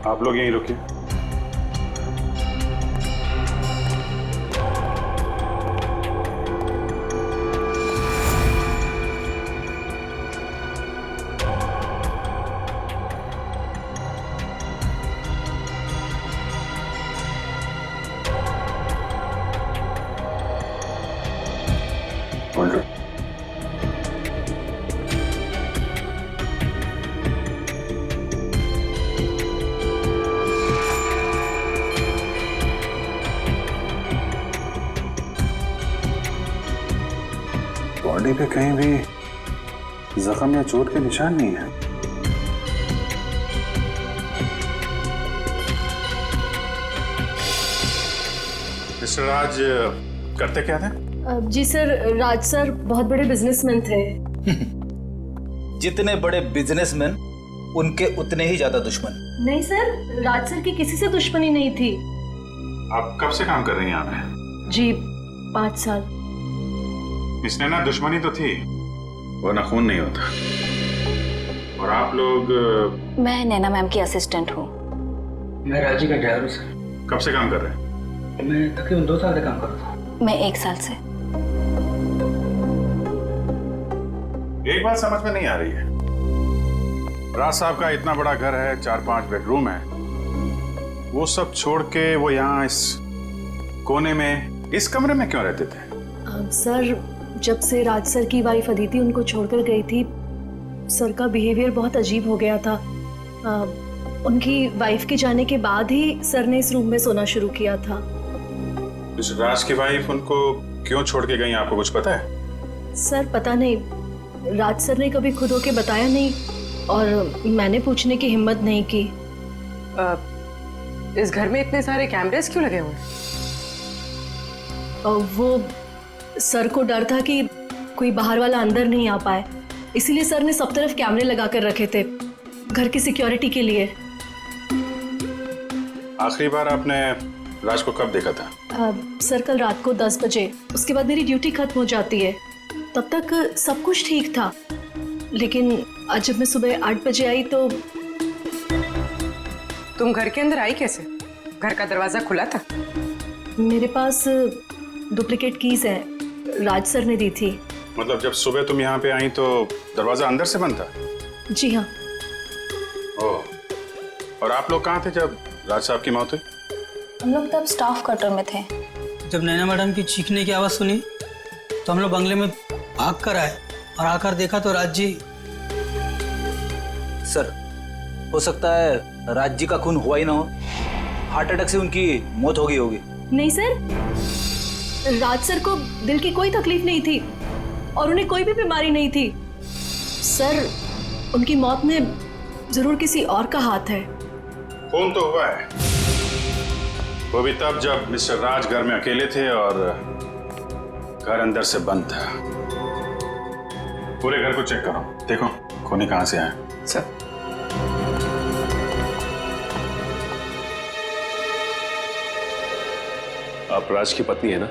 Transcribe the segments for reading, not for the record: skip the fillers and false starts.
आप लोग यहीं रुकिए। बॉडी पे कहीं भी जख्म या चोट के निशान नहीं है। मिस्टर राज करते क्या थे? जी सर, राज सर बहुत बड़े बिजनेसमैन थे। जितने बड़े बिजनेसमैन उनके उतने ही ज्यादा दुश्मन। नहीं सर, राज सर की किसी से दुश्मनी नहीं थी। आप कब से काम कर रही हैं यहाँ पे? जी 5 साल। इसने ना दुश्मनी तो थी, वरना खून नहीं होता। और आप लोग? मैं नैना मैम की असिस्टेंट हूँ। मैं राजी का ड्राइवर हूँ सर। कब से काम कर रहे हैं? मैं तकरीबन 2 साल से काम कर रहा था। मैं 1 साल से। एक बात समझ में नहीं आ रही है, राज साहब का इतना बड़ा घर है, 4-5 बेडरूम है, वो सब छोड़ के वो यहाँ इस कोने में, इस कमरे में क्यों रहते थे? सर, जब से राज सर की वाइफ अदिति उनको छोड़कर गई थी, सर का बिहेवियर बहुत अजीब हो गया था। उनकी वाइफ के जाने के बाद ही सर ने इस रूम में सोना शुरू किया था। इस राज की वाइफ उनको क्यों छोड़ के गई, आपको कुछ पता है? सर पता नहीं, राज सर ने कभी खुद होके बताया नहीं और मैंने पूछने की हिम्मत नहीं की। इस घर में इतने सारे कैमरेस क्यों लगे हुए हैं? वो सर को डर था कि कोई बाहर वाला अंदर नहीं आ पाए, इसीलिए सर ने सब तरफ कैमरे लगा कर रखे थे, घर की सिक्योरिटी के लिए। आखिरी बार आपने राज को कब देखा था? सर कल रात को 10 बजे, उसके बाद मेरी ड्यूटी खत्म हो जाती है। तब तक सब कुछ ठीक था, लेकिन आज जब मैं सुबह 8 बजे आई तो। तुम घर के अंदर आई कैसे? घर का दरवाजा खुला था? मेरे पास डुप्लीकेट कीज हैं, राज सर ने दी थी। मतलब जब सुबह तुम यहाँ पे आई तो दरवाजा अंदर से बंद था? जी हाँ। ओह, और आप लोग कहाँ थे जब राज साहब की मौत हुई? हम लोग तब स्टाफ क्वार्टर में थे। जब नैना मैडम की चीखने की आवाज़ सुनी तो हम लोग बंगले में भाग कर आए और आकर देखा तो राज जी। सर, हो सकता है राज जी का खून हुआ ही ना हो, हार्ट अटैक से उनकी मौत हो गई होगी। नहीं सर, राज सर को दिल की कोई तकलीफ नहीं थी और उन्हें कोई भी बीमारी नहीं थी। सर, उनकी मौत में जरूर किसी और का हाथ है। खून तो हुआ है, वो भी तब जब मिस्टर राज घर में अकेले थे और घर अंदर से बंद था। पूरे घर को चेक करो, देखो खूनी कहां से आए। सर, आप राज की पत्नी है ना?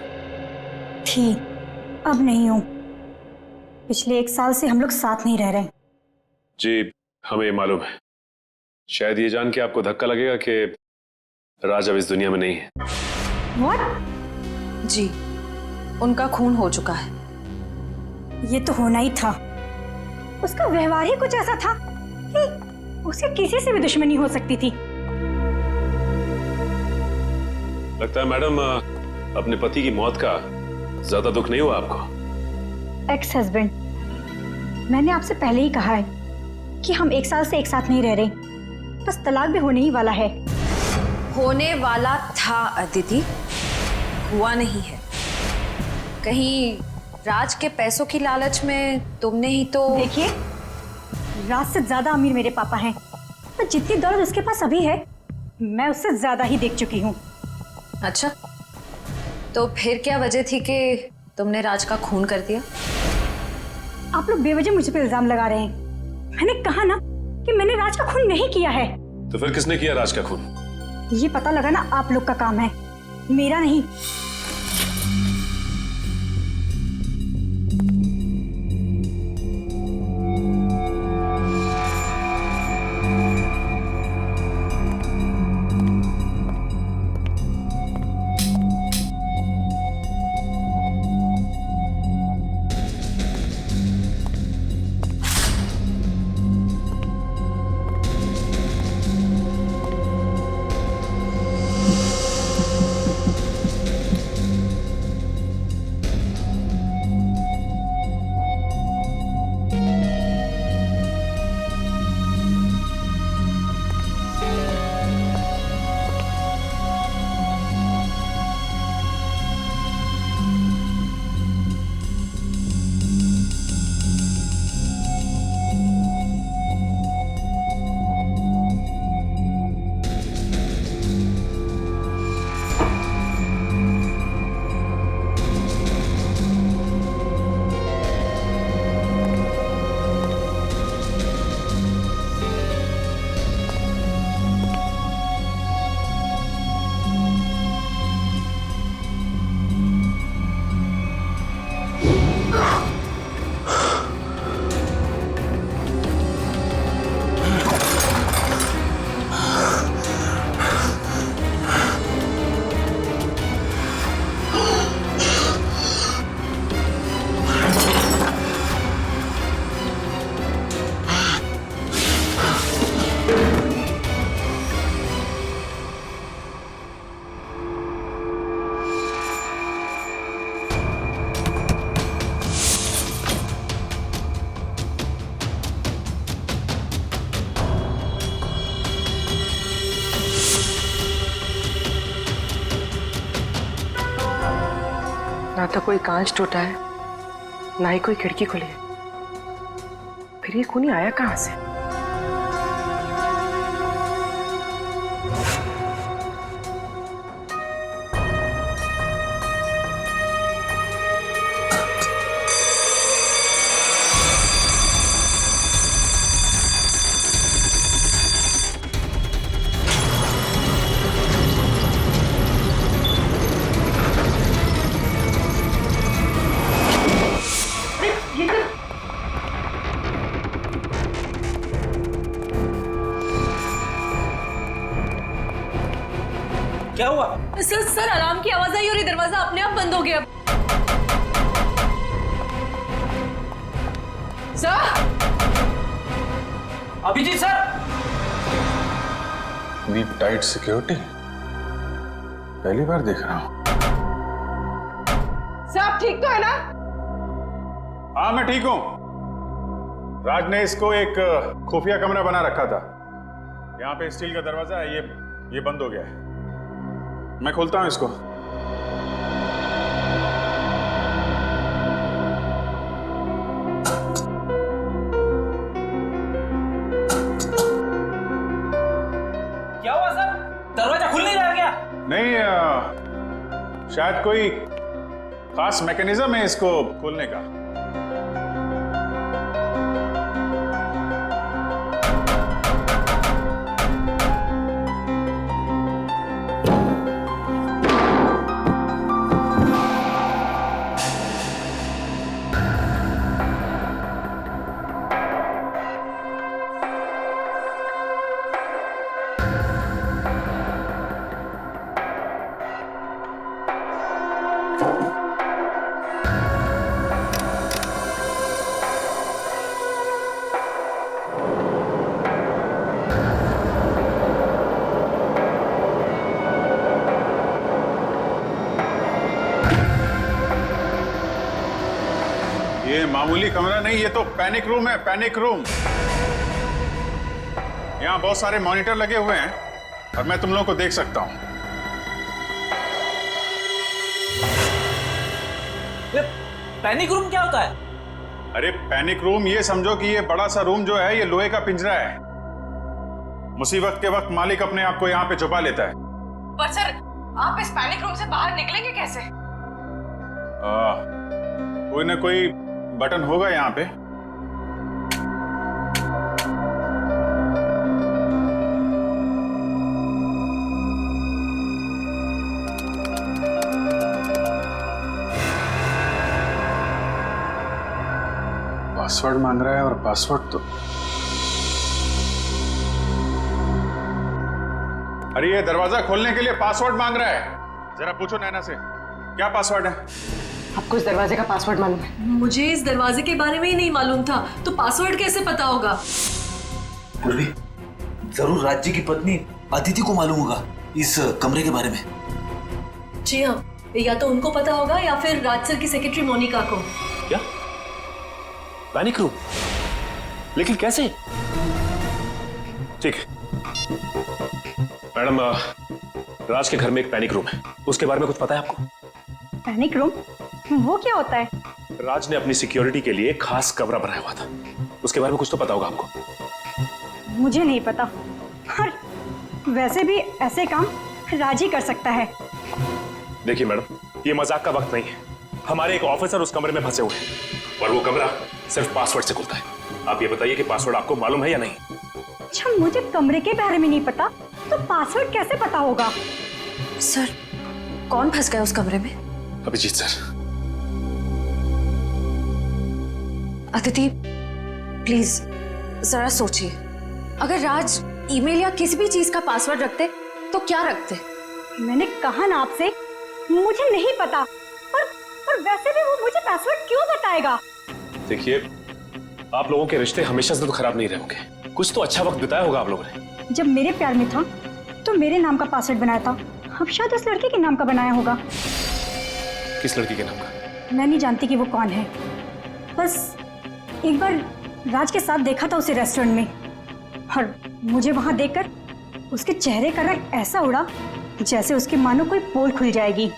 थी, अब नहीं हूं। पिछले 1 साल से हम लोग साथ नहीं रह रहे। जी हमें ये मालूम है। शायद ये जान के आपको धक्का लगेगा कि राज अब इस दुनिया में नहीं है। What? जी, उनका खून हो चुका है। ये तो होना ही था। उसका व्यवहार ही कुछ ऐसा था कि उसे किसी से भी दुश्मनी हो सकती थी। लगता है मैडम अपने पति की मौत का ज्यादा दुख नहीं हुआ आपको? एक्स हस्बैंड, मैंने आपसे पहले ही कहा है कि हम 1 साल से एक साथ नहीं रह रहे, बस तलाक भी होने ही वाला है। होने वाला था अदिति, हुआ नहीं है। कहीं राज के पैसों की लालच में तुमने ही तो। देखिए, राज से ज्यादा अमीर मेरे पापा हैं, पर जितनी दौलत उसके पास अभी है, मैं उससे ज्यादा ही देख चुकी हूँ। अच्छा, तो फिर क्या वजह थी कि तुमने राज का खून कर दिया? आप लोग बेवजह मुझ पे इल्जाम लगा रहे हैं। मैंने कहा ना कि मैंने राज का खून नहीं किया है। तो फिर किसने किया राज का खून? ये पता लगाना आप लोग का काम है, मेरा नहीं। ना तो कोई कांच टूटा है, ना ही कोई खिड़की खुली है। फिर ये खूनी आया कहाँ से? क्या हुआ? सर अलार्म की आवाज आई और ये दरवाजा अपने आप बंद हो गया। सर! अभिजीत सर! इतनी टाइट सिक्योरिटी पहली बार देख रहा हूं। सर आप ठीक तो है ना? हाँ मैं ठीक हूं। राज ने इसको एक खुफिया कमरा बना रखा था। यहाँ पे स्टील का दरवाजा है, ये बंद हो गया है। मैं खोलता हूं इसको। क्या हुआ सर? दरवाजा खुल नहीं रहा क्या? नहीं शायद कोई खास मैकेनिज्म है इसको खोलने का। ये मामूली कमरा नहीं, ये तो पैनिक रूम है, पैनिक रूम। यहाँ बहुत सारे मॉनिटर लगे हुए हैं और मैं तुम लोगों को देख सकता हूं। पैनिक रूम क्या होता है? अरे पैनिक रूम ये समझो कि ये बड़ा सा रूम जो है ये लोहे का पिंजरा है। मुसीबत के वक्त मालिक अपने आप को यहाँ पे छुपा लेता है। पर सर आप इस पैनिक रूम से बाहर निकलेंगे कैसे? कोई ना कोई बटन होगा यहाँ पे। पासवर्ड मांग रहा है और पासवर्ड तो अरे ये दरवाजा खोलने के लिए पासवर्ड मांग रहा है। जरा पूछो नैना से क्या पासवर्ड है। आपको इस दरवाजे का पासवर्ड मालूम है? मुझे इस दरवाजे के बारे में ही नहीं मालूम था, तो पासवर्ड कैसे पता होगा? पूर्वी, जरूर राज्य की पत्नी अदिति को मालूम होगा इस कमरे के बारे में। जी हाँ, या तो उनको पता होगा या फिर राज सर की सेक्रेटरी मोनिका को। क्या? Panic room? लेकिन कैसे? ठीक है मैडम, राज के घर में एक पैनिक रूम है, उसके बारे में कुछ पता है आपको? Panic room? वो क्या होता है? राज ने अपनी सिक्योरिटी के लिए खास कमरा बनाया हुआ था, उसके बारे में कुछ तो पता होगा आपको। मुझे नहीं पता। और वैसे भी ऐसे काम राज ही कर सकता है। देखिए मैडम, ये मजाक का वक्त नहीं है। हमारे एक ऑफिसर उस कमरे में फंसे हुए हैं और वो कमरा सिर्फ पासवर्ड से खुलता है। आप ये बताइए कि पासवर्ड आपको मालूम है या नहीं? अच्छा, मुझे कमरे के बारे में नहीं पता तो पासवर्ड कैसे पता होगा? सर कौन फंस गया उस कमरे में? अभिजीत सर। अदिति प्लीज जरा सोचिए, अगर राज ईमेल या किसी भी चीज का पासवर्ड रखते तो क्या रखते? मैंने कहा ना आपसे, मुझे नहीं पता। और वैसे भी वो मुझे पासवर्ड क्यों बताएगा? देखिए, आप लोगों के रिश्ते हमेशा से तो खराब नहीं रहे होंगे, कुछ तो अच्छा वक्त बिताया होगा आप लोगों ने। जब मेरे प्यार में था तो मेरे नाम का पासवर्ड बनाया था, अब शायद उस लड़के के नाम का बनाया होगा। किस लड़की के नाम का? मैं नहीं जानती कि वो कौन है, बस एक बार राज के साथ देखा था उसे रेस्टोरेंट में, और मुझे वहां देखकर उसके चेहरे का रंग ऐसा उड़ा जैसे उसकी मानो कोई पोल खुल जाएगी।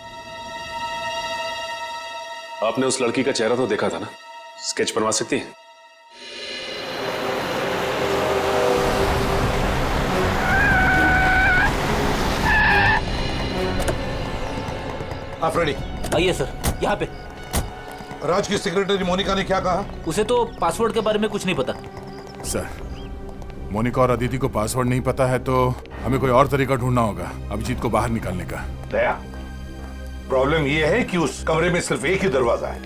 आपने उस लड़की का चेहरा तो देखा था ना, स्केच बनवा सकती है? आफरीदी, आइए सर, यहाँ पे। राज की सेक्रेटरी मोनिका ने क्या कहा? उसे तो पासवर्ड के बारे में कुछ नहीं पता। सर, मोनिका और अदिति को पासवर्ड नहीं पता है तो हमें कोई और तरीका ढूंढना होगा अभिजीत को बाहर निकालने का। दया, प्रॉब्लम यह है कि उस कमरे में सिर्फ एक ही दरवाजा है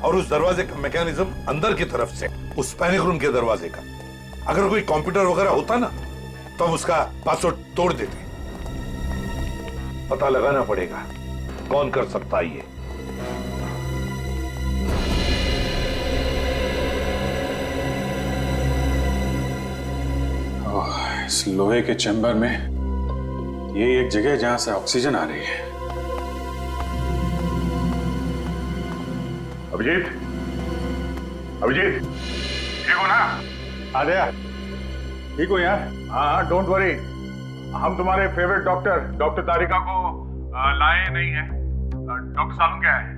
और उस दरवाजे का मैकेनिज्म अंदर की तरफ से, उस पैनिक रूम के दरवाजे का। अगर कोई कंप्यूटर वगैरह होता ना तो हम उसका पासवर्ड तोड़ देते। पता लगाना पड़ेगा कौन कर सकता है ये। इस लोहे के चैम्बर में ये एक जगह है जहां से ऑक्सीजन आ रही है। अभिजीत, अभिजीत, ठीक हो ना? आ गया? ठीक हो यार? हाँ, डोंट वरी। हम तुम्हारे फेवरेट डॉक्टर तारिका को लाए नहीं है। डॉक्टर सालम क्या है?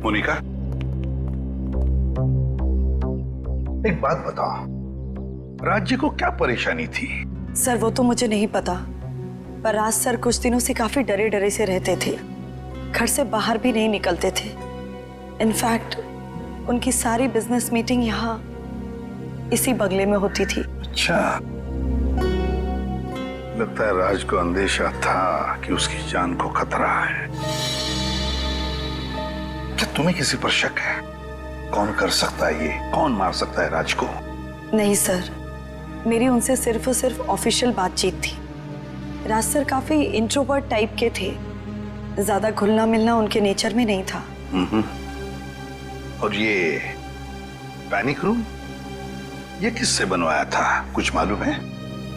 मोनिका, एक बात बताओ, राज्य को क्या परेशानी थी? सर वो तो मुझे नहीं पता, पर राज सर कुछ दिनों से काफी डरे डरे से रहते थे, घर से बाहर भी नहीं निकलते थे। इनफैक्ट उनकी सारी बिजनेस मीटिंग यहाँ इसी बंगले में होती थी। अच्छा, लगता है राज को अंदेशा था कि उसकी जान को खतरा है। क्या तुम्हें किसी पर शक है? कौन कर सकता है ये? कौन मार सकता है राज को? नहीं सर, मेरी उनसे सिर्फ और सिर्फ ऑफिशियल बातचीत थी। राज सर काफी इंट्रोवर्ट टाइप के थे, ज्यादा घुलना मिलना उनके नेचर में नहीं था। और ये पैनिक रूम ये किससे बनवाया था, कुछ मालूम है?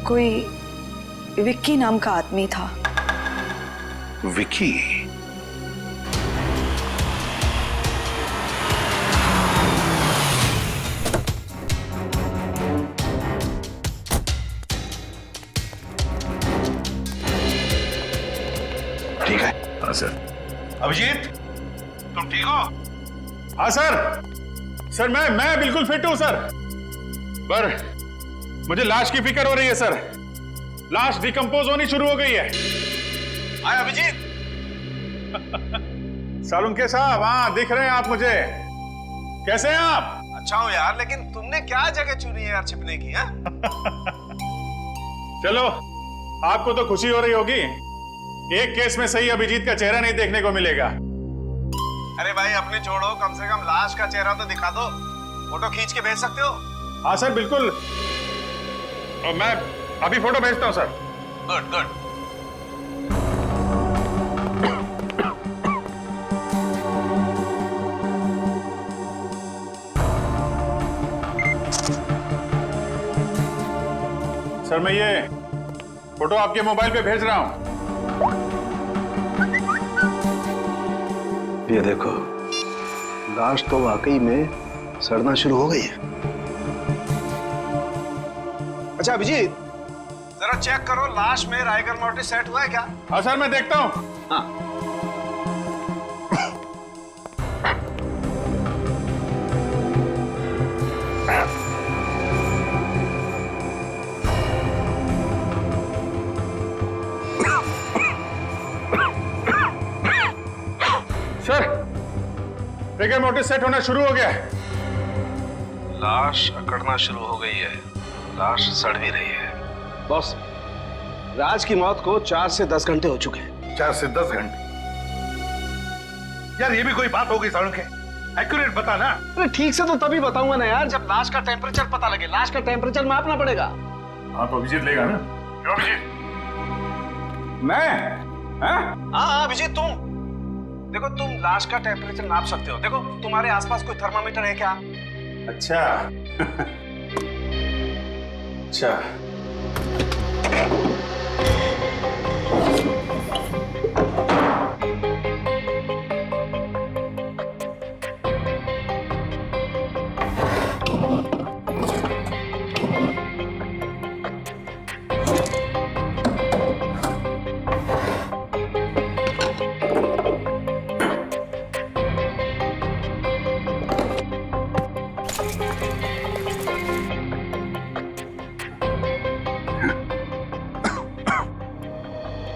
कोई विक्की नाम का आदमी था। विक्की? ठीक है। हाँ सर। अभिजीत, तुम ठीक हो? हाँ सर। सर मैं बिल्कुल फिट हूं सर, पर मुझे लाश की फिक्र हो रही है सर। लाश डिकम्पोज होनी शुरू हो गई है। आए अभिजीत। सालुंके साहब, हाँ दिख रहे हैं आप मुझे। कैसे हैं आप? अच्छा हो यार, लेकिन तुमने क्या जगह चुनी है यार छिपने की? है चलो, आपको तो खुशी हो रही होगी, एक केस में सही अभिजीत का चेहरा नहीं देखने को मिलेगा। अरे भाई अपने छोड़ो, कम से कम लाश का चेहरा तो दिखा दो, फोटो खींच के भेज सकते हो। हाँ सर बिल्कुल, और मैं अभी फोटो भेजता हूँ सर। Good good. सर मैं ये फोटो आपके मोबाइल पे भेज रहा हूँ। ये देखो, लाश तो वाकई में सड़ना शुरू हो गई है। अच्छा अभिजीत, जरा चेक करो लाश में राइगर मोर्टिस सेट हुआ है क्या? हाँ सर, मैं देखता हूँ। हाँ। सर, राइगर मोर्टिस सेट होना शुरू हो गया है। लाश अकड़ना शुरू हो गई है, लाश सड़ भी रही है। बॉस, राज की मौत को 4 से 10 घंटे हो चुके हैं। 4 से 10 घंटे? यार ये भी कोई बात हो गई सालुंके? एक्यूरेट बता ना। अरे ठीक से तो तभी बताऊंगा ना यार, जब लाश का टेम्परेचर पता लगे। लाश का टेम्परेचर मापना पड़ेगा। हाँ तो अभिजीत लेगा ना? क्यों अभिजीत? मैं? हाँ अभिजीत, तुम देखो, तुम लाश का टेम्परेचर नाप सकते हो। देखो तुम्हारे आसपास कोई थर्मामीटर है क्या? अच्छा। अच्छा।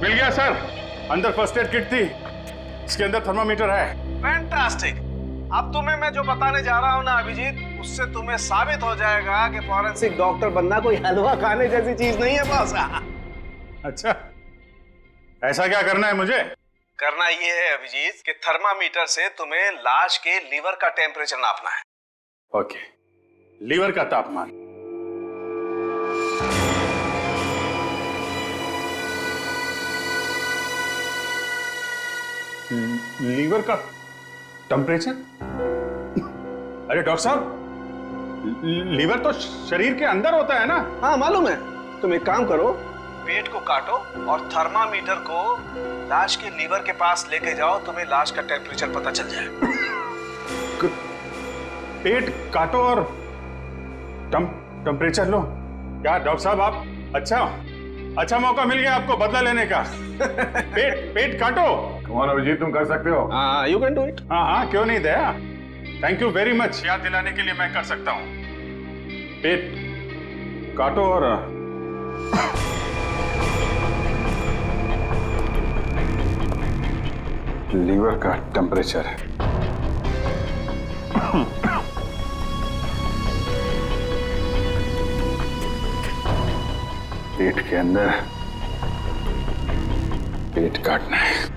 मिल गया सर, अंदर फर्स्ट एड किट थी, इसके अंदर थर्मामीटर है। फैंटास्टिक। अब तुम्हें मैं जो बताने जा रहा हूँ ना अभिजीत, उससे तुम्हें साबित हो जाएगा कि फॉरेंसिक डॉक्टर बनना कोई हलवा खाने जैसी चीज नहीं है बॉस। अच्छा, ऐसा क्या करना है मुझे? करना ये है अभिजीत कि थर्मामीटर से तुम्हें लाश के लीवर का टेम्परेचर नापना है। ओके, लीवर का तापमान। लीवर का टेम्परेचर? अरे डॉक्टर साहब, लीवर तो शरीर के अंदर होता है ना? हाँ मालूम है। तुम एक काम करो, पेट को काटो और थर्मामीटर को लाश के लीवर के पास लेके जाओ, तुम्हें लाश का टेम्परेचर पता चल जाए। पेट काटो और टेम्परेचर लो? क्या डॉक्टर साहब आप अच्छा मौका मिल गया आपको बदला लेने का। पेट काटो। कौन अभिजीत, तुम कर सकते हो? हाँ, यू कैन डू इट। हाँ, क्यों नहीं दया। थैंक यू वेरी मच, याद दिलाने के लिए मैं कर सकता हूँ। पेट काटो और लीवर का टेम्परेचर है। पेट के अंदर पेट काटना है।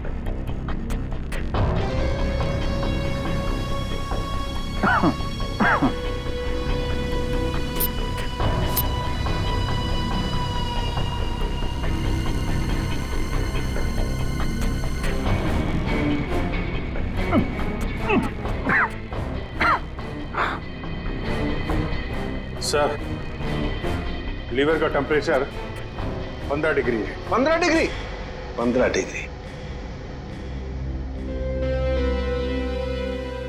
सर, लीवर का टेम्परेचर 15 डिग्री है। 15 डिग्री? 15 डिग्री।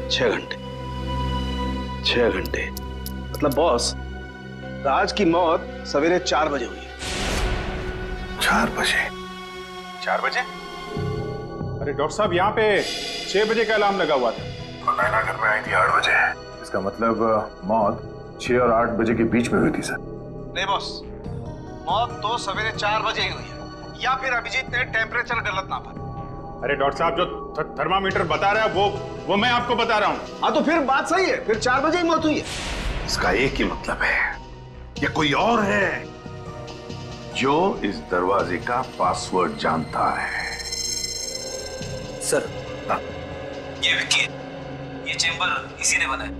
6 घंटे। 6 घंटे मतलब बॉस, राज की मौत सवेरे 4 बजे हुई है। 4 बजे? 4 बजे? अरे डॉक्टर साहब, यहाँ पे 6 बजे का अलार्म लगा हुआ था। नैना घर में आई थी 8 बजे। इसका मतलब मौत 6 और 8 बजे के बीच में हुई थी सर। नहीं बॉस, मौत तो सवेरे 4 बजे ही हुई है, या फिर अभिजीत ने टेम्परेचर गलत नापा। अरे डॉक्टर साहब, जो थर्मामीटर बता रहा है वो मैं आपको बता रहा हूँ। हाँ तो फिर बात सही है, फिर 4 बजे ही मौत हुई है। इसका एक ही मतलब है, ये कोई और है जो इस दरवाजे का पासवर्ड जानता है। सर, ये विक्की है, ये चेंबर इसी ने बनाया।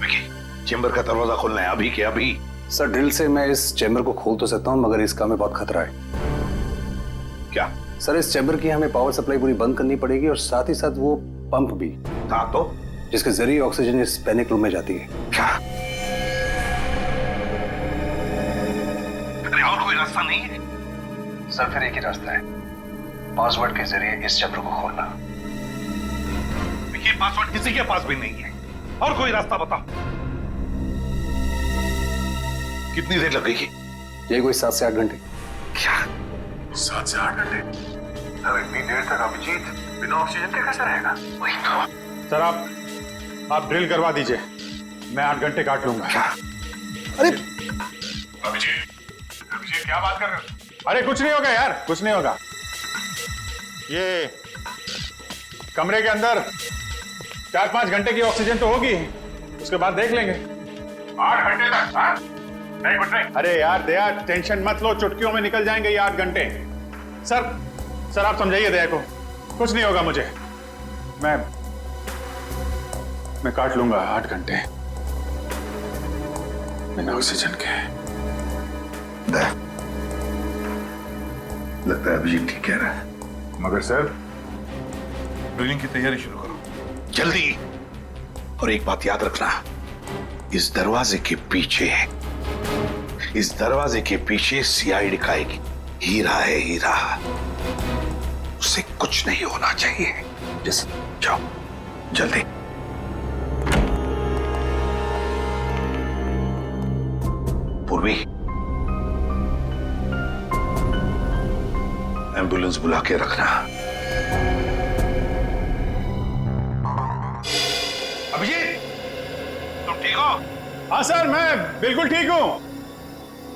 विक्की, चेंबर का दरवाजा खोलना है अभी के अभी। सर, ड्रिल से मैं इस चेंबर को खोल तो सकता हूँ, मगर इसका हमें बहुत खतरा है। क्या? सर, इस चेंबर की हमें पावर सप्लाई पूरी बंद करनी पड़ेगी और साथ ही साथ वो पंप भी। हाँ तो? जिसके जरिए ऑक्सीजन इस पैनिक रूम में जाती है। क्या? अरे और कोई रास्ता नहीं है? सर, फिर एक ही रास्ता है, पासवर्ड के जरिए इस चेंबर को खोलना। ये पासवर्ड किसी के पास भी नहीं है, और कोई रास्ता बता। कितनी देर लगेगी? ये कोई 7 से 8 घंटे। क्या? 7 से 8 घंटे? अरे इतनी देर तक अभिजीत बिना ऑक्सीजन के कैसे रहेगा? वही तो। सर, आप ड्रिल करवा दीजिए, मैं 8 घंटे काट लूंगा। क्या? अरे अभिजीत क्या बात कर रहे हो? अरे कुछ नहीं होगा यार, कुछ नहीं होगा। ये कमरे के अंदर 4-5 घंटे की ऑक्सीजन तो होगी, उसके बाद देख लेंगे। 8 घंटे तक? हाँ? नहीं, कुछ नहीं। अरे यार दया, टेंशन मत लो, चुटकियों में निकल जाएंगे ये 8 घंटे। सर आप समझाइए दया को, कुछ नहीं होगा मुझे। मैं काट लूंगा 8 घंटे बिना ऑक्सीजन के। दया, लगता है अभिजीत ठीक कह रहा है। मगर सर, ड्रिलिंग की तैयारी शुरू करो जल्दी। और एक बात याद रखना, इस दरवाजे के पीछे सीआईडी का एक हीरा है, हीरा। उसे कुछ नहीं होना चाहिए। जैसे जाओ जल्दी। पूर्वी, एम्बुलेंस बुला के रखना। अभिजीत, तुम ठीक हो? हाँ सर, मैं बिल्कुल ठीक हूं,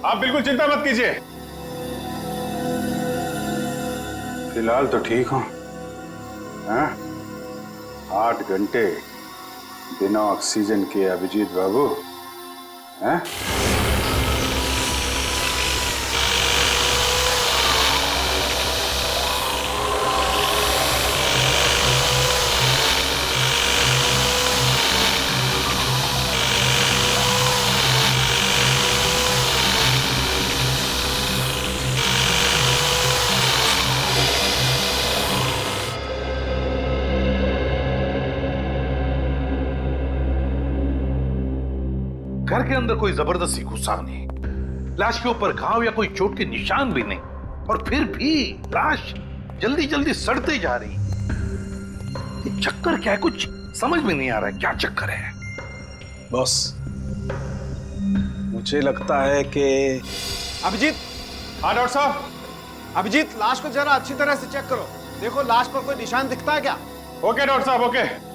आप बिल्कुल चिंता मत कीजिए। फिलहाल तो ठीक हूँ। हाँ? 8 घंटे बिना ऑक्सीजन के अभिजीत बाबू। हैं? घर के अंदर कोई जबरदस्ती घुसा नहीं, लाश के ऊपर घाव या कोई चोट के निशान भी नहीं, और फिर भी लाश जल्दी जल्दी सड़ते जा रही। ये चक्कर क्या है, कुछ समझ में नहीं आ रहा है, क्या चक्कर है? बॉस, मुझे लगता है कि अभिजीत। हाँ डॉक्टर साहब। अभिजीत, लाश को जरा अच्छी तरह से चेक करो। देखो लाश पर कोई निशान दिखता है क्या? ओके डॉक्टर साहब, ओके।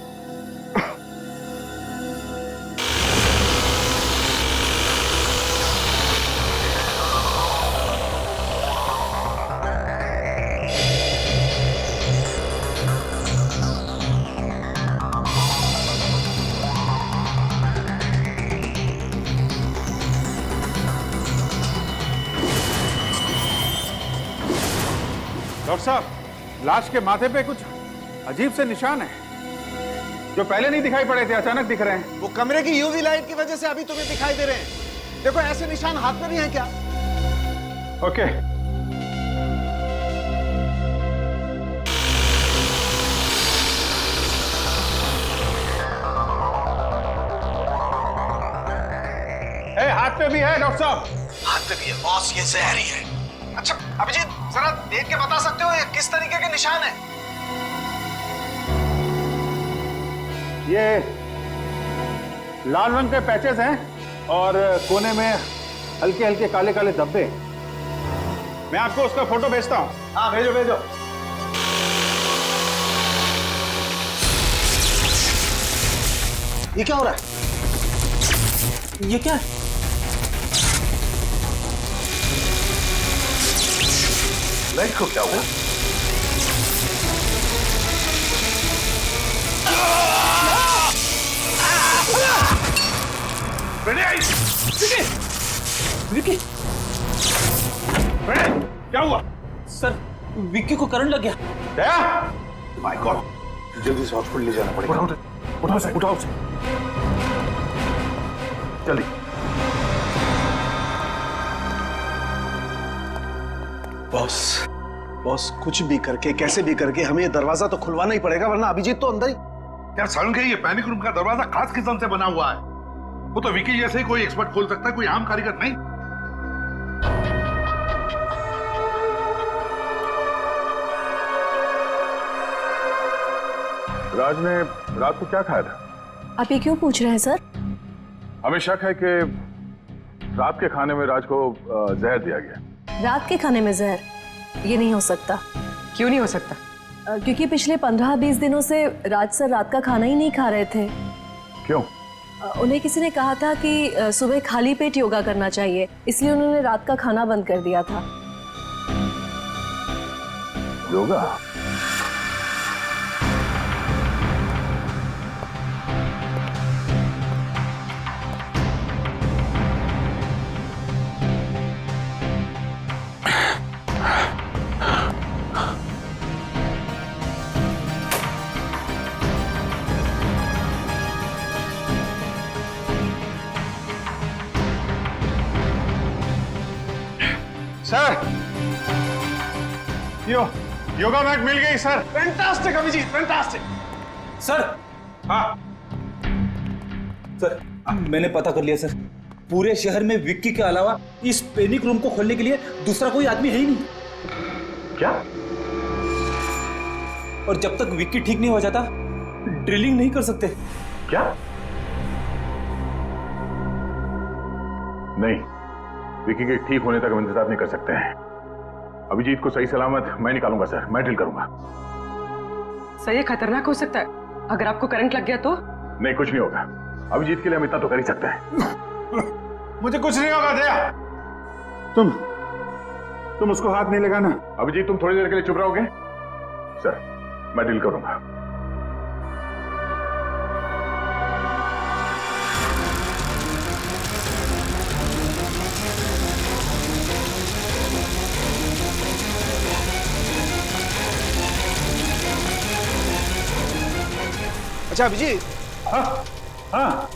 डॉक्टर साहब, लाश के माथे पे कुछ अजीब से निशान है जो पहले नहीं दिखाई पड़े थे, अचानक दिख रहे हैं। वो कमरे की यूवी लाइट की वजह से अभी तुम्हें दिखाई दे रहे हैं। देखो ऐसे निशान हाथ में भी हैं क्या? ओके। हाथ पे भी है डॉक्टर साहब। हाथ पे भी है बॉस, ये जहरी है। अच्छा अभिजीत, जरा देख के बता सकते हो ये किस तरीके के निशान है? ये लाल रंग के पैचेस हैं और कोने में हल्के हल्के काले काले धब्बे। मैं आपको उसका फोटो भेजता हूं। हाँ भेजो भेजो। ये क्या हो रहा है? ये क्या है? लाइट को क्या हुआ? विक्की, क्या हुआ? सर विक्की को करंट लग गया। क्या? माय गॉड, जल्दी से हॉस्पिटल ले जाना पड़ेगा। उठाओ उसे। जल्दी। बॉस कुछ भी करके, कैसे भी करके हमें ये दरवाजा तो खुलवाना ही पड़ेगा, वरना अभिजीत तो अंदर ही। यार सारुण के ये पैनिक रूम का दरवाजा खास किस्म से बना हुआ है। वो तो विकी जैसे ही कोई एक्सपर्ट खोल सकता है, कोई आम कारीगर नहीं। राज ने रात को क्या खाया था? आप ये क्यों पूछ रहे हैं सर? हमें शक है कि रात के खाने में राज को जहर दिया गया। रात के खाने में जहर? ये नहीं हो सकता। क्यों नहीं हो सकता? क्योंकि पिछले 15-20 दिनों से राज सर रात का खाना ही नहीं खा रहे थे। क्यों? उन्हें किसी ने कहा था कि सुबह खाली पेट योगा करना चाहिए, इसलिए उन्होंने रात का खाना बंद कर दिया था। योगा? सर, योगा मैट मिल गई sir. Fantastic Abhijit, fantastic. Sir. हाँ सर, मैंने पता कर लिया सर। पूरे शहर में विक्की के अलावा इस पैनिक रूम को खोलने के लिए दूसरा कोई आदमी है ही नहीं। क्या? और जब तक विक्की ठीक नहीं हो जाता ड्रिलिंग नहीं कर सकते। क्या? नहीं, विक्की के ठीक होने तक हम इंतजार नहीं कर सकते हैं। अभिजीत को सही सलामत मैं निकालूंगा सर, मैं ड्रिल करूंगा। सर ये खतरनाक हो सकता है, अगर आपको करंट लग गया तो? नहीं, कुछ नहीं होगा। अभिजीत के लिए हम इतना तो कर ही सकते हैं। मुझे कुछ नहीं होगा दया। तुम उसको हाथ नहीं लगाना। अभिजीत तुम थोड़ी देर के लिए चुप रहोगे? सर, मैं डील करूंगा। अच्छा अभिजीत। हाँ हाँ,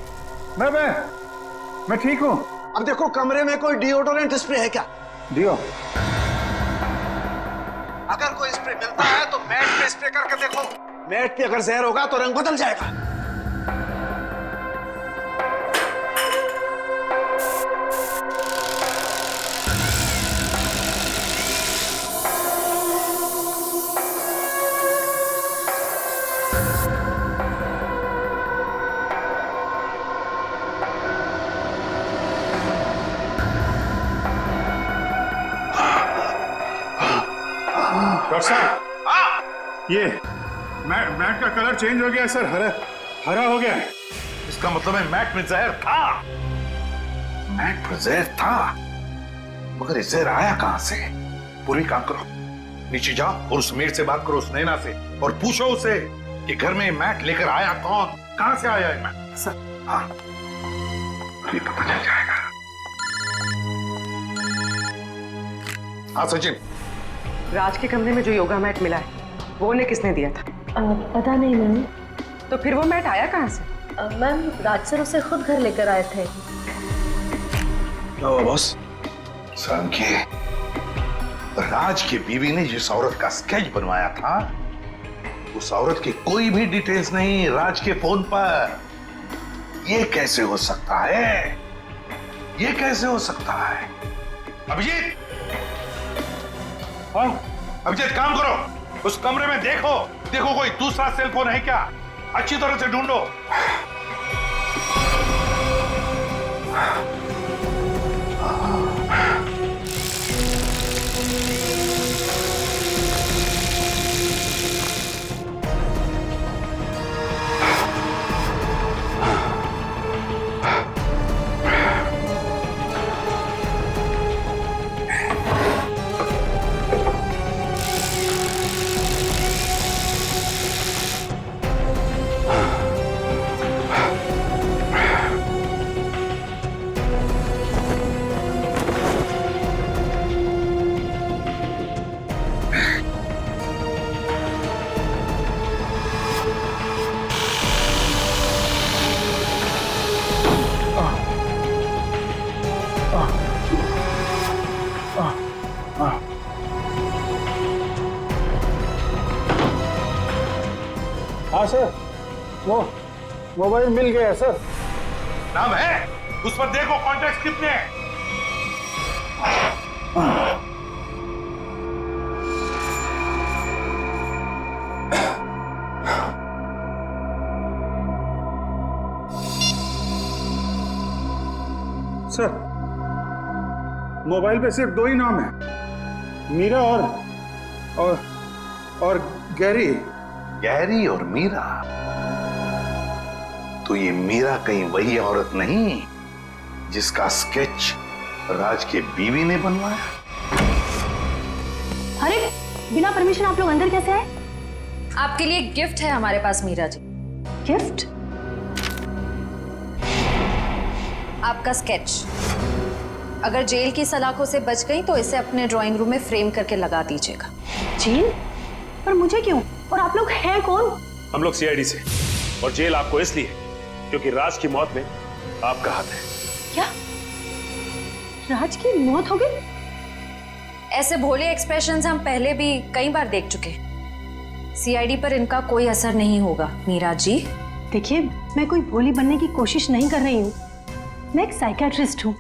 मैं ठीक हूँ। अब देखो कमरे में कोई डिओडोरेंट स्प्रे है क्या? डियो? अगर कोई स्प्रे मिलता है तो मैट पे स्प्रे करके देखो। मैट पे अगर जहर होगा तो रंग बदल जाएगा। डॉक्टर साहब, ये मैट का कलर चेंज हो गया है सर, हरा हो गया है। इसका मतलब है मैट में जहर था। मैट में जहर था, मगर ये जहर आया कहां से? पूरी काम करो, नीचे जाओ और उस मेड से बात करो, उस नैना से, और पूछो उसे कि घर में मैट लेकर आया कौन, कहां से आया है मैट। सर हाँ, ये पता चल जाएगा। हाँ सचिन, राज के कमरे में जो योगा मैट मिला है वो उन्हें किसने दिया था? पता नहीं मैम। तो फिर वो मैट आया कहाँ से? मैम, राज सर उसे खुद घर लेकर आए थे। क्या हुआ बॉस? संख्य, राज की बीवी ने जिस औरत का स्केच बनवाया था, उस औरत की कोई भी डिटेल्स नहीं राज के फोन पर। ये कैसे हो सकता है? ये कैसे हो सकता है? अभिजीत, हाँ अभिजीत, काम करो, उस कमरे में देखो कोई दूसरा सेल फोन है क्या, अच्छी तरह से ढूंढो। हाँ सर, वो मोबाइल मिल गया है सर। नाम है उस पर, देखो कॉन्टैक्ट कितने हैं। सर, मोबाइल पे सिर्फ दो ही नाम है, मीरा और गैरी। गैरी और मीरा? तो ये मीरा कहीं वही औरत नहीं जिसका स्केच राज के बीवी ने बनवाया? अरे बिना परमिशन आप लोग अंदर कैसे आए? आपके लिए गिफ्ट है हमारे पास मीरा जी। गिफ्ट? आपका स्केच। अगर जेल की सलाखों से बच गई तो इसे अपने ड्राइंग रूम में फ्रेम करके लगा दीजिएगा। जेल? पर मुझे क्यों? और आप लोग हैं कौन? हम लोग सीआईडी से, और जेल आपको इसलिए क्योंकि राज की मौत में आपका हाथ है। क्या? राज की मौत हो गई? ऐसे भोले एक्सप्रेशंस हम पहले भी कई बार देख चुके हैं। सीआईडी पर इनका कोई असर नहीं होगा मीरा जी। देखिए, मैं कोई भोली बनने की कोशिश नहीं कर रही हूँ। मैं एक साइकियाट्रिस्ट हूँ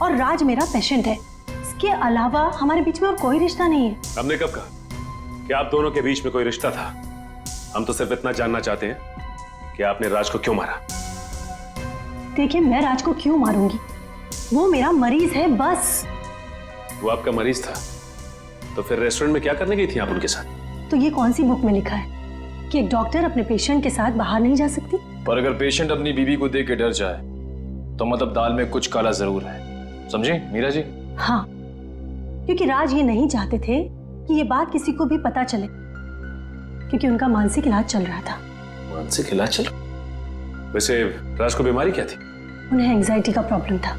और राज मेरा पेशेंट है। इसके अलावा हमारे बीच में और कोई रिश्ता नहीं है। हमने कब कहा कि आप दोनों के बीच में कोई रिश्ता था? हम तो सिर्फ इतना जानना चाहते हैं कि आपने राज को क्यों मारा। देखिए, मैं राज को क्यों मारूंगी? वो मेरा मरीज है, बस। वो आपका मरीज था तो फिर रेस्टोरेंट में क्या करने गई थी आप उनके साथ? तो ये कौन सी बुक में लिखा है कि एक डॉक्टर अपने पेशेंट के साथ बाहर नहीं जा सकती? पर अगर पेशेंट अपनी बीवी को देख के डर जाए तो मतलब दाल में कुछ काला जरूर है, समझे मीरा जी? हाँ, क्योंकि राज ये नहीं चाहते थे कि ये बात किसी को भी पता चले। क्योंकि उनका मानसिक इलाज चल रहा था। मानसिक इलाज चल? वैसे राज को बीमारी क्या थी? उन्हें एंजाइटी का प्रॉब्लम था।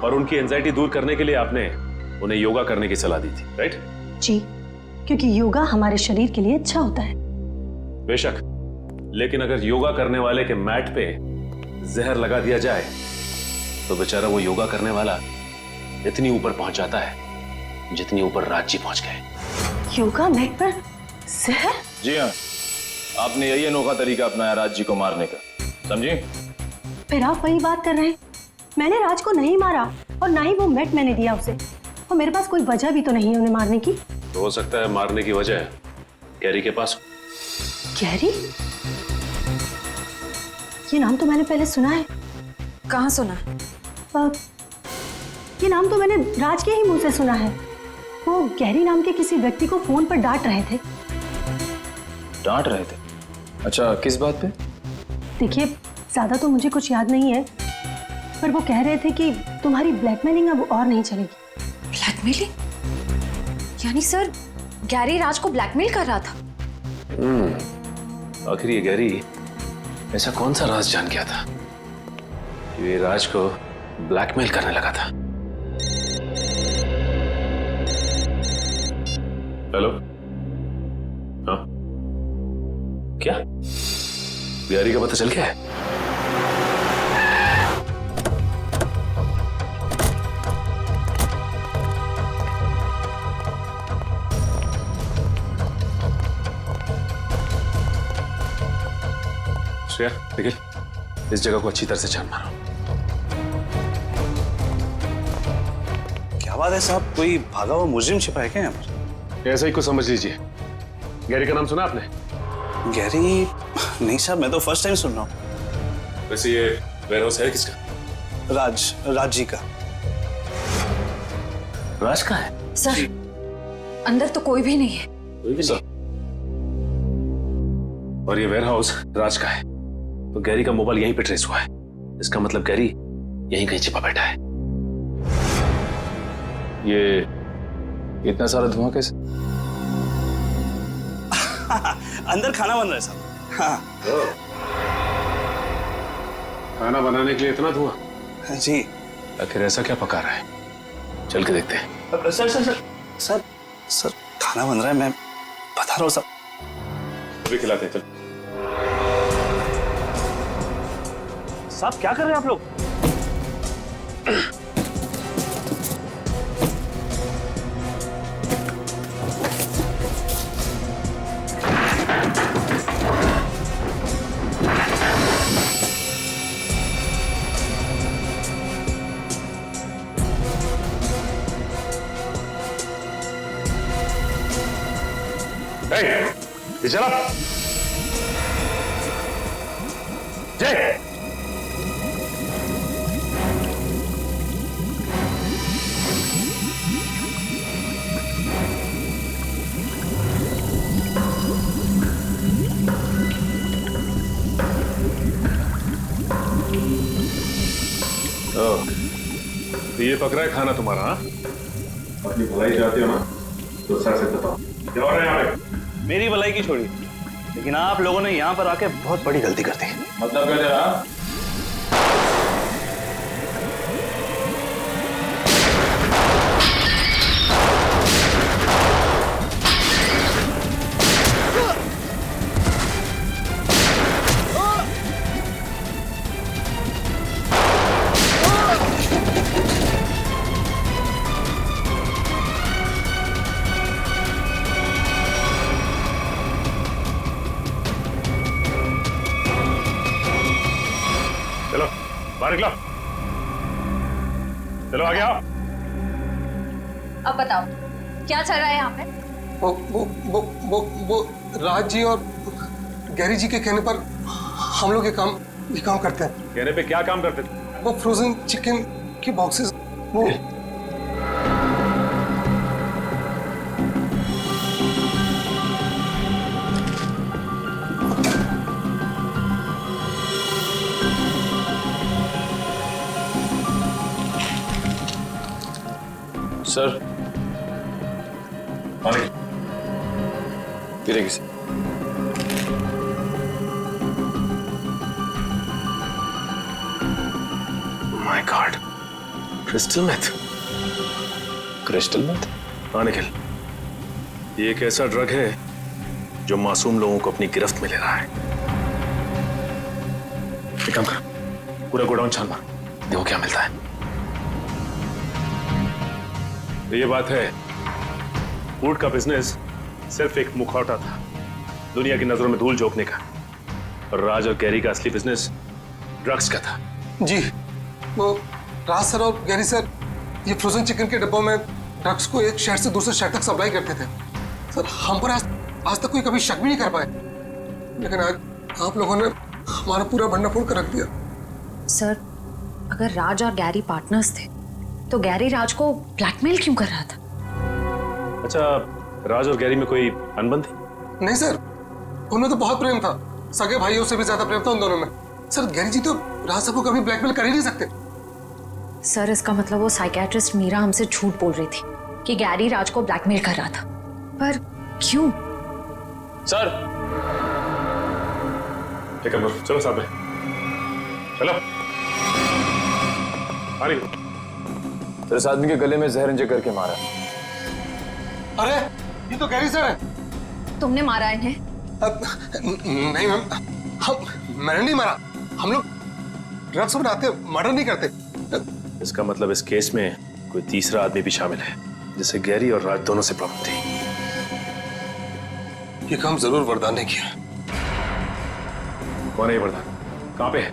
और उनकी एंजाइटी दूर करने के लिए आपने उन्हें योगा करने की सलाह दी थी, राइट? जी, क्योंकि योगा हमारे शरीर के लिए अच्छा होता है। बेशक, लेकिन अगर योगा करने वाले के मैट पे जहर लगा दिया जाए तो बेचारा वो योगा करने वाला इतनी ऊपर पहुंच जाता है जितनी ऊपर राज जी पहुंच गए। योगा मैट पर जहर? जी हाँ, आपने यही अनोखा तरीका अपनाया राज जी को मारने का, समझे? फिर आप वही बात कर रहे हैं। मैंने राज को नहीं मारा और ना ही वो मैट मैंने दिया उसे, और मेरे पास कोई वजह भी तो नहीं है उन्हें मारने की। तो हो सकता है मारने की वजह गैरी के पास। गैरी? ये नाम तो मैंने पहले सुना है। कहाँ सुना? ये नाम तो मैंने राज के ही मुंह से सुना है। वो गैरी नाम के किसी व्यक्ति को फोन पर डांट रहे थे। डांट रहे थे? अच्छा, किस बात पे? देखिए, ज्यादा तो मुझे कुछ याद नहीं है, पर वो कह रहे थे कि तुम्हारी ब्लैकमेलिंग अब और नहीं चलेगी। ब्लैकमेलिंग? यानी सर गैरी राज को ब्लैकमेल कर रहा था? आखिर ये गैरी ऐसा कौन सा राज जान गया था कि ये राज को ब्लैकमेल करने लगा था? हेलो? हाँ, क्या गैरी का पता चल गया है? श्रेया, निखिल, इस जगह को अच्छी तरह से छान मारो। क्या बात है साहब, कोई भागा हुआ मुजरिम छिपा है क्या यहाँ पर? ऐसा ही कुछ समझ लीजिए। गैरी का नाम सुना आपने? गैरी? नहीं साहब, मैं तो फर्स्ट टाइम सुन रहा हूँ। वैसे ये वेयरहाउस है किसका? राज जी का। राज का है? सर, अंदर तो कोई भी नहीं है। कोई भी नहीं? और ये वेयरहाउस राज का है, तो गैरी का मोबाइल यहीं पे ट्रेस हुआ है। इसका मतलब गैरी यहीं कहीं छिपा बैठा है। ये इतना सारा धुआं कैसे? अंदर खाना बन रहा है साहब। हाँ। खाना बनाने के लिए इतना धुआं? जी। आखिर ऐसा क्या पका रहा है? चल के देखते हैं। Sir sir sir sir sir खाना बन रहा है, मैं बता रहा हूँ सब। अभी खिलाते हैं, चल। साहब क्या कर रहे हैं आप लोग? ये चला जय। तो ये पक रहा है खाना तुम्हारा? हाँ, अपनी भलाई चाहते हो ना तो सर से बताओ क्या हो रहा है यहाँ पे? मेरी भलाई की छोड़ी, लेकिन आप लोगों ने यहाँ पर आके बहुत बड़ी गलती कर दी। मतलब क्या तेरा? बाहर निकलो, चलो आगे आओ। अब बताओ क्या चल रहा है यहाँ पे? वो राज जी और गैरी जी के कहने पर हम लोग ये काम करते हैं। कहने पे क्या काम करते थे? वो फ्रोजन चिकन के बॉक्सेस, वो सर गिरेगी sir. My god, crystal meth. Crystal meth? हाँ निखिल, ये एक ऐसा ड्रग है जो मासूम लोगों को अपनी गिरफ्त में ले रहा है। एक काम कर, पूरा गोडाउन छान मार, देखो क्या मिलता है। तो ये बात है, वुड का बिजनेस सिर्फ एक मुखौटा था दुनिया की नजरों में धूल झोंकने का, और राज और गैरी का असली बिजनेस ड्रग्स का था। जी, वो राज सर और गैरी सर ये फ्रोजन चिकन के डब्बों में ड्रग्स को एक शहर से दूसरे शहर तक सप्लाई करते थे। सर हम पर आज तक कोई कभी शक भी नहीं कर पाए, लेकिन आज आप लोगों ने हमारा पूरा भंडाफोड़ कर रख दिया। सर, अगर राज और गैरी पार्टनर्स थे तो गैरी राज को ब्लैकमेल क्यों कर रहा था? अच्छा, राज और गैरी में कोई अनबन थी? नहीं सर, उनमें तो बहुत प्रेम था, सगे भाइयों से भी ज्यादा प्रेम था उन दोनों में। सर गैरी जी तो राज साहब को कभी ब्लैकमेल कर ही नहीं सकते। सर इसका मतलब वो साइकियाट्रिस्ट मीरा हमसे झूठ बोल रही थी कि गैरी राज को ब्लैकमेल कर रहा था, पर क्यों? सर एक करो, चलो साहब में चलो। अरे सर, इस आदमी के गले में जहर इंजेक्ट करके मारा। अरे ये तो गैरी सर है। तुमने मारा इन्हें? नहीं मैम, मैंने नहीं मारा। हम लोग ड्रग्स बनाते, मर्डर नहीं करते। इसका मतलब इस केस में कोई तीसरा आदमी भी शामिल है जिसे गैरी और राज दोनों से प्रॉब्लम थी। ये काम जरूर वरदान ने किया। कौन है ये वरदान? कहाँ पे है?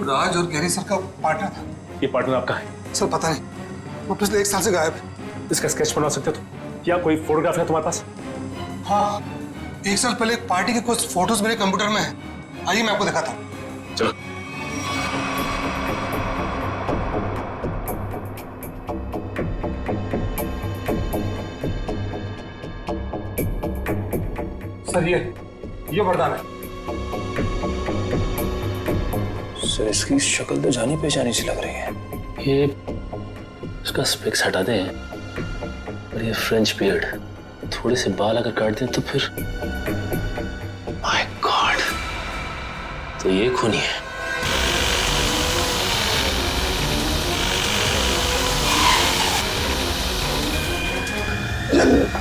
राज और गैरी सर का पार्टनर था। ये पार्टनर आपका है? सर पता नहीं, वो पिछले 1 साल से गायब है। इसका स्केच बना सकते हो तुम? या कोई फोटोग्राफ है तुम्हारे पास? हाँ, 1 साल पहले एक पार्टी के कुछ फोटोज मेरे कंप्यूटर में है। आइए मैं आपको दिखाता हूँ। चलो। सर ये वरदान है। सर इसकी शक्ल तो जानी पहचानी सी लग रही है। ये इसका स्पेक्स हटा दें और ये फ्रेंच बियर्ड, थोड़े से बाल अगर काट दें तो फिर माय गॉड, तो ये खूनी है।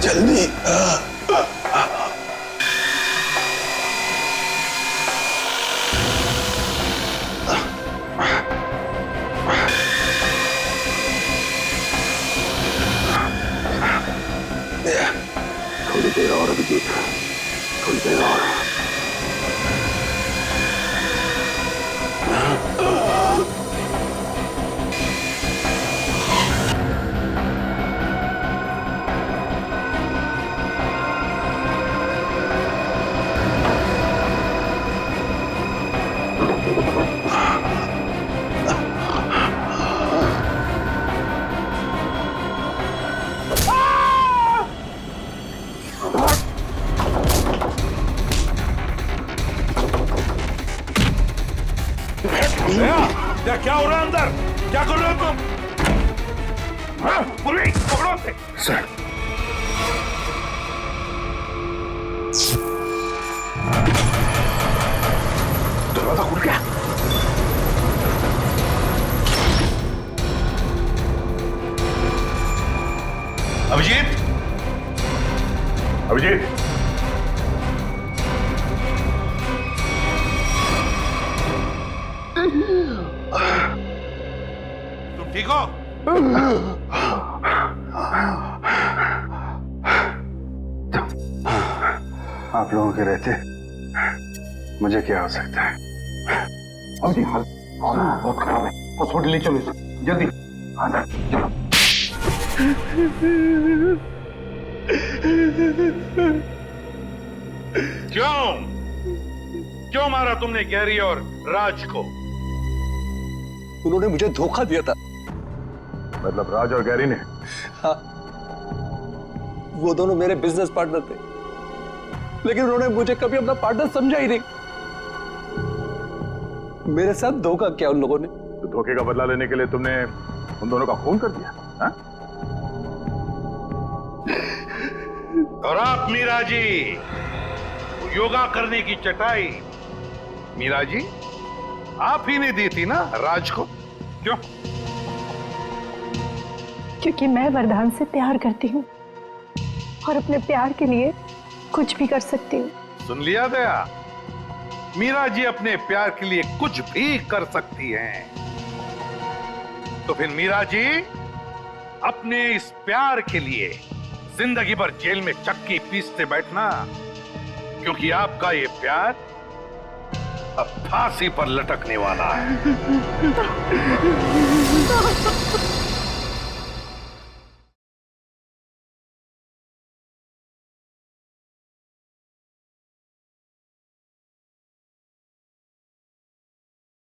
जल्दी थोड़ी देर और अभिजीत, थोड़ी देर और। क्या हो रहा है अंदर? क्या कर रहे हो तुम? पुलिस पकड़ो से। सर दरवाजा खुल गया। अभिजीत, अभिजीत, तुम ठीक हो? आप लोगों के रहते मुझे क्या हो सकता है? अभी हाल बहुत खराब है, हॉस्पिटल ले चलो जल्दी। चलो। क्यों मारा तुमने गैरी और राज को? उन्होंने मुझे धोखा दिया था। मतलब राज और गैरी ने? हाँ, वो दोनों मेरे बिजनेस पार्टनर थे, लेकिन उन्होंने मुझे कभी अपना पार्टनर समझा ही नहीं। मेरे साथ धोखा किया उन लोगों ने। तो धोखे का बदला लेने के लिए तुमने उन दोनों का खून कर दिया? हा? और आप मीरा जी, योगा करने की चटाई मीरा जी आप ही ने दी थी ना राज को? क्यों? क्योंकि मैं वरदान से प्यार करती हूँ और अपने प्यार के लिए कुछ भी कर सकती हूँ। सुन लिया गया? मीरा जी अपने प्यार के लिए कुछ भी कर सकती हैं। तो फिर मीरा जी अपने इस प्यार के लिए जिंदगी भर जेल में चक्की पीसते बैठना, क्योंकि आपका ये प्यार अब फांसी पर लटकने वाला है।